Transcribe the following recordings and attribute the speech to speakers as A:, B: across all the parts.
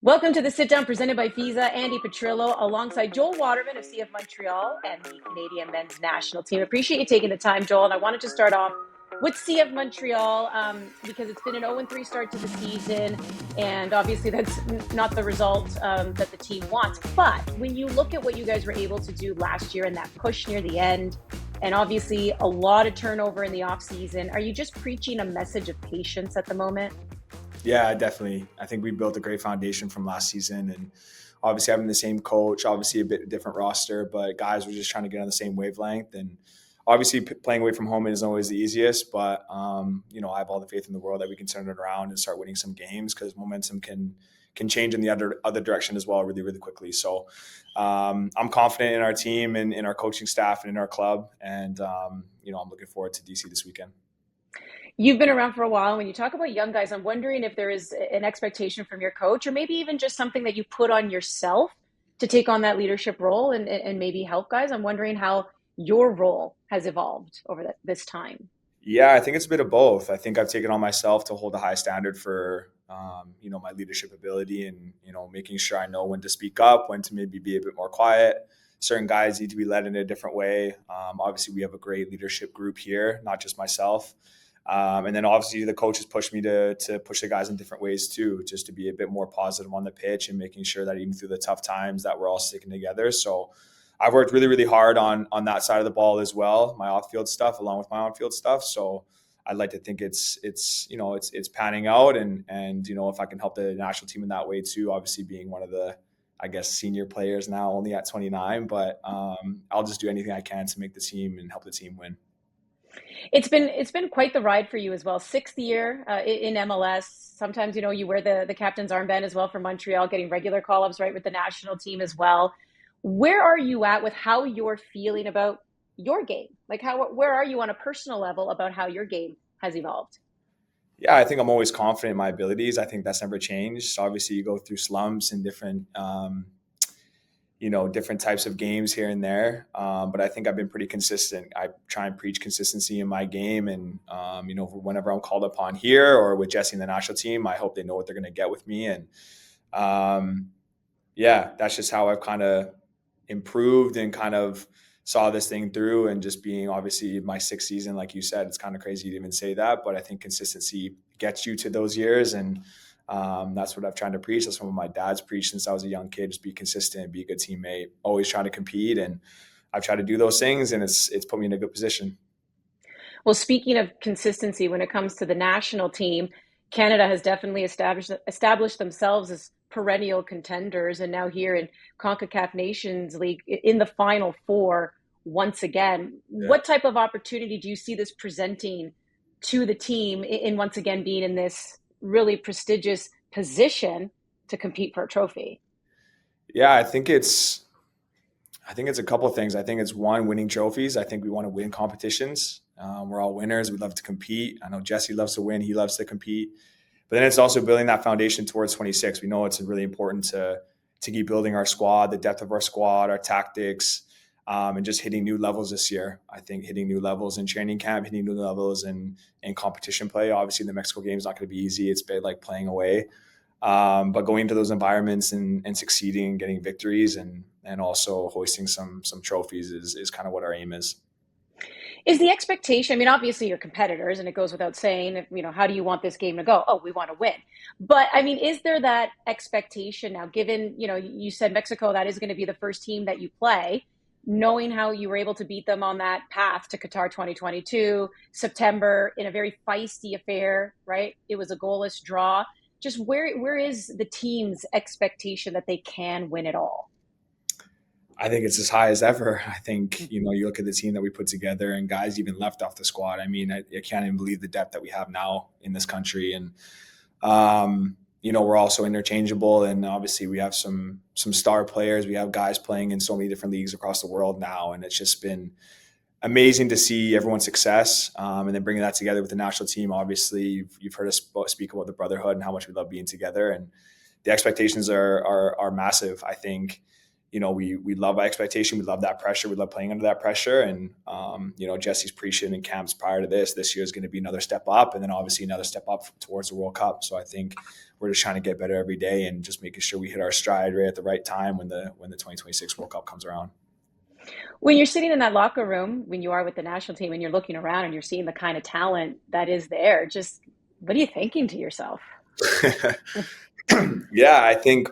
A: Welcome to the sit down presented by FIFA. Andi Petrillo alongside Joel Waterman of CF Montreal and the Canadian men's national team. Appreciate you taking the time, Joel. And I wanted to start off with CF Montreal because it's been an 0-3 start to the season. And obviously, that's not the result that the team wants. But when you look at what you guys were able to do last year and that push near the end, and obviously a lot of turnover in the offseason, are you just preaching a message of patience at the moment?
B: Yeah, definitely. I think we built a great foundation from last season, and obviously having the same coach, obviously a bit different roster, but guys were just trying to get on the same wavelength. And obviously playing away from home isn't always the easiest, but I have all the faith in the world that we can turn it around and start winning some games because momentum can change in the other direction as well, really, really quickly. So I'm confident in our team and in our coaching staff and in our club, and I'm looking forward to DC this weekend.
A: You've been around for a while. When you talk about young guys, I'm wondering if there is an expectation from your coach or maybe even just something that you put on yourself to take on that leadership role and maybe help guys. I'm wondering how your role has evolved over this time.
B: Yeah, I think it's a bit of both. I think I've taken on myself to hold a high standard for, my leadership ability and, making sure I know when to speak up, when to maybe be a bit more quiet. Certain guys need to be led in a different way. Obviously, we have a great leadership group here, not just myself. And then obviously the coaches pushed me to push the guys in different ways too, just to be a bit more positive on the pitch and making sure that even through the tough times that we're all sticking together. So I've worked really, really hard on that side of the ball as well, my off-field stuff along with my on-field stuff. So I'd like to think it's panning out, and if I can help the national team in that way too, obviously being one of the, I guess, senior players now, only at 29, but I'll just do anything I can to make the team and help the team win.
A: It's been quite the ride for you as well. Sixth year in MLS. Sometimes you wear the captain's armband as well for Montreal, getting regular call ups right with the national team as well. Where are you at with how you're feeling about your game? Like where are you on a personal level about how your game has evolved?
B: Yeah, I think I'm always confident in my abilities. I think that's never changed. So obviously, you go through slumps and different types of games here and there. But I think I've been pretty consistent. I try and preach consistency in my game. And, whenever I'm called upon here or with Jesse and the national team, I hope they know what they're going to get with me. And that's just how I've kind of improved and kind of saw this thing through. And just being obviously my sixth season, like you said, it's kind of crazy to even say that. But I think consistency gets you to those years. And that's what I've tried to preach. That's what my dad's preached since I was a young kid. Just be consistent, be a good teammate, always trying to compete. And I've tried to do those things, and it's put me in a good position.
A: Well, speaking of consistency, when it comes to the national team, Canada has definitely established themselves as perennial contenders, and now here in CONCACAF Nations League in the Final Four once again.
B: Yeah.
A: What type of opportunity do you see this presenting to the team in once again being in this really prestigious position to compete for a trophy?
B: Yeah, I think it's a couple of things. I think it's one, winning trophies. I think we want to win competitions. We're all winners. We love to compete. I know Jesse loves to win. He loves to compete. But then it's also building that foundation towards 26. We know it's really important to keep building our squad, the depth of our squad, our tactics, and just hitting new levels this year. I think hitting new levels in training camp, hitting new levels in competition play. Obviously, the Mexico game is not going to be easy. It's been like playing away. But going into those environments and succeeding and getting victories and also hoisting some trophies is kind of what our aim is.
A: Is the expectation, I mean, obviously you're competitors and it goes without saying, how do you want this game to go? Oh, we want to win. But I mean, is there that expectation now, given, you said Mexico, that is going to be the first team that you play, knowing how you were able to beat them on that path to Qatar 2022, September, in a very feisty affair, right? It was a goalless draw. Just where is the team's expectation that they can win it all?
B: I think it's as high as ever. I think, you look at the team that we put together and guys even left off the squad. I mean, I can't even believe the depth that we have now in this country. And, we're also interchangeable. And obviously we have some star players. We have guys playing in so many different leagues across the world now. And it's just been amazing to see everyone's success, and then bringing that together with the national team. Obviously, you've heard us speak about the brotherhood and how much we love being together. And the expectations are massive. I think, we love expectation. We love that pressure. We love playing under that pressure. And, Jesse's preaching in camps prior to this year is going to be another step up, and then obviously another step up towards the World Cup. So I think we're just trying to get better every day and just making sure we hit our stride right at the right time when the 2026 World Cup comes around.
A: When you're sitting in that locker room, when you are with the national team and you're looking around and you're seeing the kind of talent that is there, just what are you thinking to yourself?
B: Yeah, I think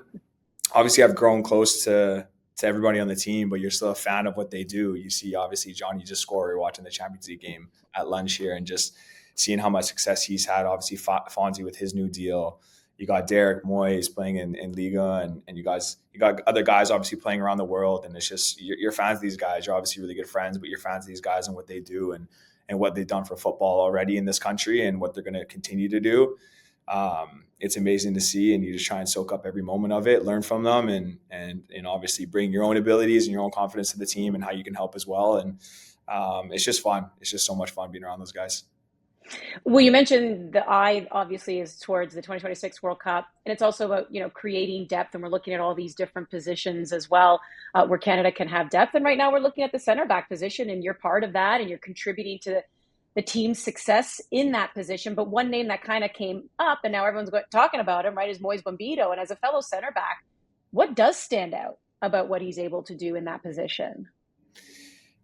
B: obviously I've grown close to everybody on the team, but you're still a fan of what they do. You see, obviously, Johnny just scored. We were watching the Champions League game at lunch here and just seeing how much success he's had. Obviously, Fonzie with his new deal. You got Derek Moyes playing in Liga, and you got other guys obviously playing around the world. And it's just you're fans of these guys. You're obviously really good friends, but you're fans of these guys and what they do and what they've done for football already in this country and what they're going to continue to do. It's amazing to see, and you just try and soak up every moment of it, learn from them, and obviously bring your own abilities and your own confidence to the team and how you can help as well. And it's just fun. It's just so much fun being around those guys.
A: Well, you mentioned the eye obviously is towards the 2026 World Cup, and it's also about creating depth, and we're looking at all these different positions as well, where Canada can have depth. And right now, we're looking at the center back position, and you're part of that, and you're contributing to the team's success in that position. But one name that kind of came up, and now everyone's talking about him, right, is Moise Bombito. And as a fellow center back, what does stand out about what he's able to do in that position?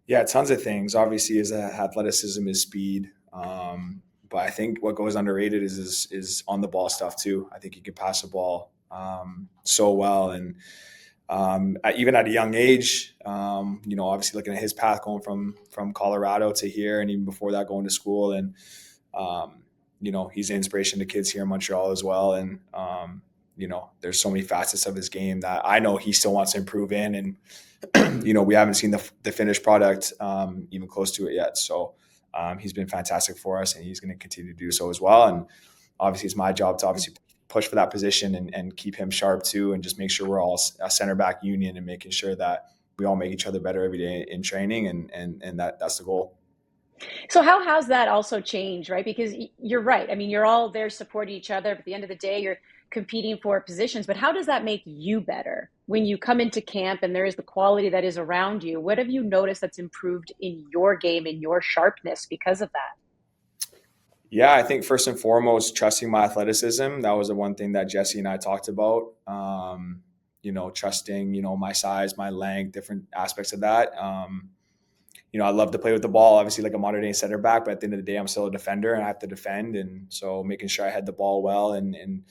B: Yeah, tons of things. Obviously, his athleticism, his speed. But I think what goes underrated is on the ball stuff too. I think he can pass the ball so well, and even at a young age, obviously looking at his path going from Colorado to here, and even before that going to school, and he's an inspiration to kids here in Montreal as well. And there's so many facets of his game that I know he still wants to improve in, and we haven't seen the finished product even close to it yet. So he's been fantastic for us, and he's going to continue to do so as well. And obviously, it's my job to obviously push for that position and keep him sharp too, and just make sure we're all a center back union and making sure that we all make each other better every day in training, and that's the goal.
A: So how has that also changed, right? Because you're right. I mean, you're all there supporting each other, but at the end of the day, you're competing for positions. But how does that make you better when you come into camp and there is the quality that is around you? What have you noticed that's improved in your game, in your sharpness because of that?
B: Yeah, I think first and foremost, trusting my athleticism. That was the one thing that Jesse and I talked about. Trusting, my size, my length, different aspects of that. I love to play with the ball, obviously like a modern day center back, but at the end of the day, I'm still a defender and I have to defend. And so making sure I had the ball well and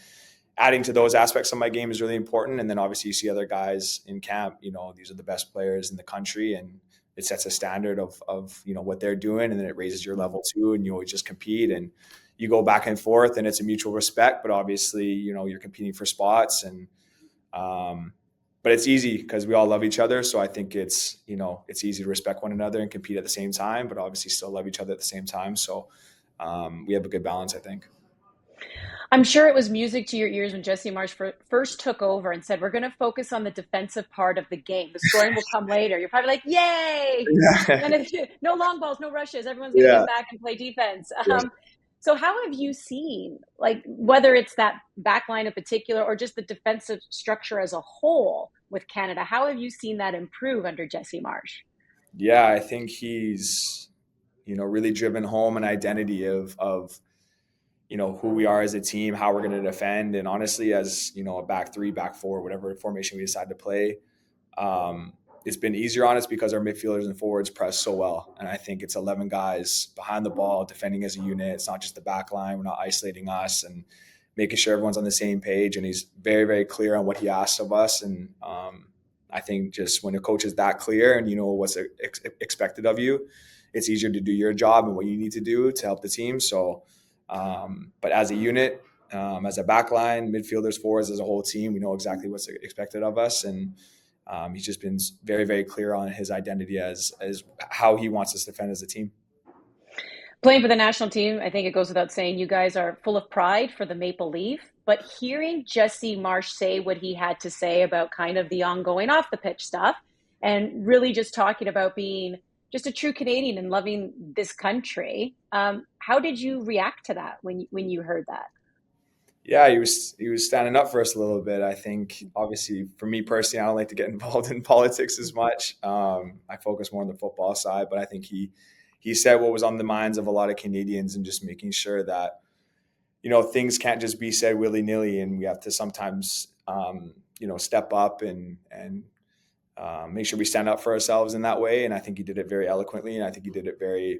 B: adding to those aspects of my game is really important. And then obviously you see other guys in camp, these are the best players in the country, and it sets a standard of what they're doing, and then it raises your level too, and you always just compete and you go back and forth, and it's a mutual respect. But obviously, you're competing for spots, and but it's easy because we all love each other. So I think it's easy to respect one another and compete at the same time, but obviously still love each other at the same time. So we have a good balance, I think.
A: I'm sure it was music to your ears when Jesse Marsh first took over and said, we're going to focus on the defensive part of the game. The scoring will come later. You're probably like, yay!
B: Yeah.
A: And no long balls, no rushes. Everyone's going to
B: Yeah.
A: get back and play defense.
B: Yes.
A: So how have you seen, like, whether it's that back line in particular or just the defensive structure as a whole with Canada, how have you seen that improve under Jesse Marsh?
B: Yeah, I think he's, really driven home an identity of who we are as a team, how we're going to defend. And honestly, as, a back three, back four, whatever formation we decide to play, it's been easier on us because our midfielders and forwards press so well. And I think it's 11 guys behind the ball defending as a unit. It's not just the back line. We're not isolating us, and making sure everyone's on the same page. And he's very, very clear on what he asks of us. And I think just when a coach is that clear and you know what's expected of you, it's easier to do your job and what you need to do to help the team. So, but as a unit, as a back line, midfielders, forwards, as a whole team, we know exactly what's expected of us. And he's just been very, very clear on his identity as how he wants us to defend as a team.
A: Playing for the national team, I think it goes without saying, you guys are full of pride for the Maple Leaf. But hearing Jesse Marsh say what he had to say about kind of the ongoing off the pitch stuff, and really just talking about being just a true Canadian and loving this country, how did you react to that when you heard that?
B: Yeah, he was standing up for us a little bit. I think obviously for me personally, I don't like to get involved in politics as much. I focus more on the football side, but I think he said what was on the minds of a lot of Canadians and just making sure that things can't just be said willy nilly, and we have to sometimes step up and make sure we stand up for ourselves in that way. And I think he did it very eloquently, and I think he did it very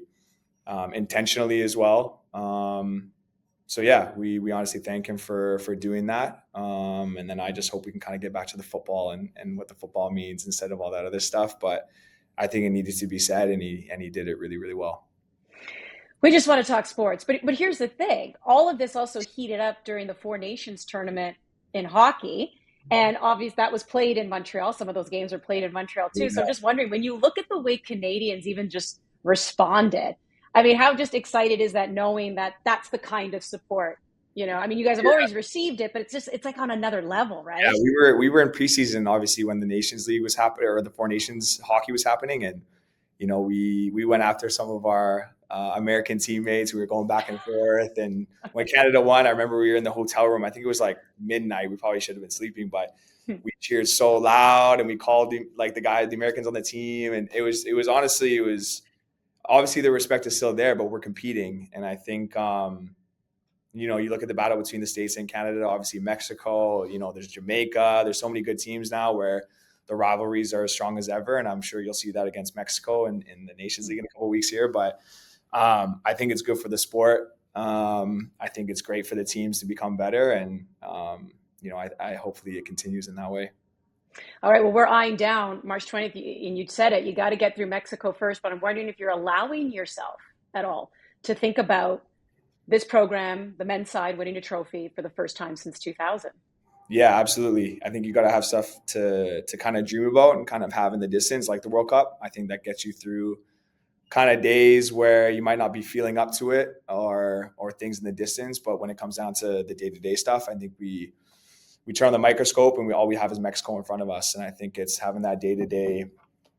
B: intentionally as well. So yeah, we honestly thank him for doing that. And then I just hope we can kind of get back to the football and what the football means instead of all that other stuff. But I think it needed to be said, and he did it really, really well.
A: We just want to talk sports, but here's the thing: all of this also heated up during the Four Nations tournament in hockey, and obviously that was played in Montreal. Some of those games are played in Montreal too. So I'm
B: Yeah.
A: just wondering, when you look at the way Canadians even just responded, I mean, how just excited is that, knowing that that's the kind of support? I mean, you guys have always received it, but it's like on another level,
B: Yeah,
A: right?
B: we were in preseason obviously when the Nations League was happening, or the Four Nations hockey was happening, and we went after some of our American teammates. We were going back and forth, and when Canada won, I remember we were in the hotel room. I think it was like midnight. We probably should have been sleeping, but we cheered so loud, and we called the Americans on the team, and it was honestly, it was obviously the respect is still there, but we're competing, and I think. You look at the battle between the States and Canada, obviously Mexico, there's Jamaica. There's so many good teams now where the rivalries are as strong as ever. And I'm sure you'll see that against Mexico in the Nations League in a couple of weeks here. But I think it's good for the sport. I think it's great for the teams to become better. And, I hopefully it continues in that way.
A: All right, well, we're eyeing down March 20th, and you said it. You got to get through Mexico first, but I'm wondering if you're allowing yourself at all to think about this program, the men's side, winning a trophy for the first time since 2000.
B: Yeah, absolutely. I think you got to have stuff to kind of dream about and kind of have in the distance, like the World Cup. I think that gets you through kind of days where you might not be feeling up to it or things in the distance. But when it comes down to the day to day stuff, I think we turn on the microscope and all we have is Mexico in front of us. And I think it's having that day to day,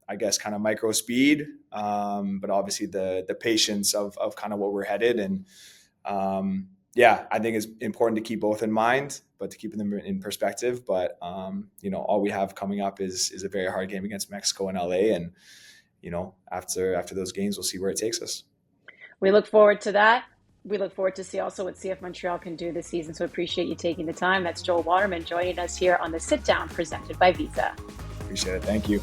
B: I guess, kind of micro speed, but obviously the patience of kind of where we're headed. And yeah, I think it's important to keep both in mind, but to keep them in perspective. But all we have coming up is a very hard game against Mexico and LA, and after those games, we'll see where it takes us.
A: We look forward to that. We look forward to see also what CF Montreal can do this season. So appreciate you taking the time. That's Joel Waterman joining us here on the Sit Down presented by Visa.
B: Appreciate it. Thank you.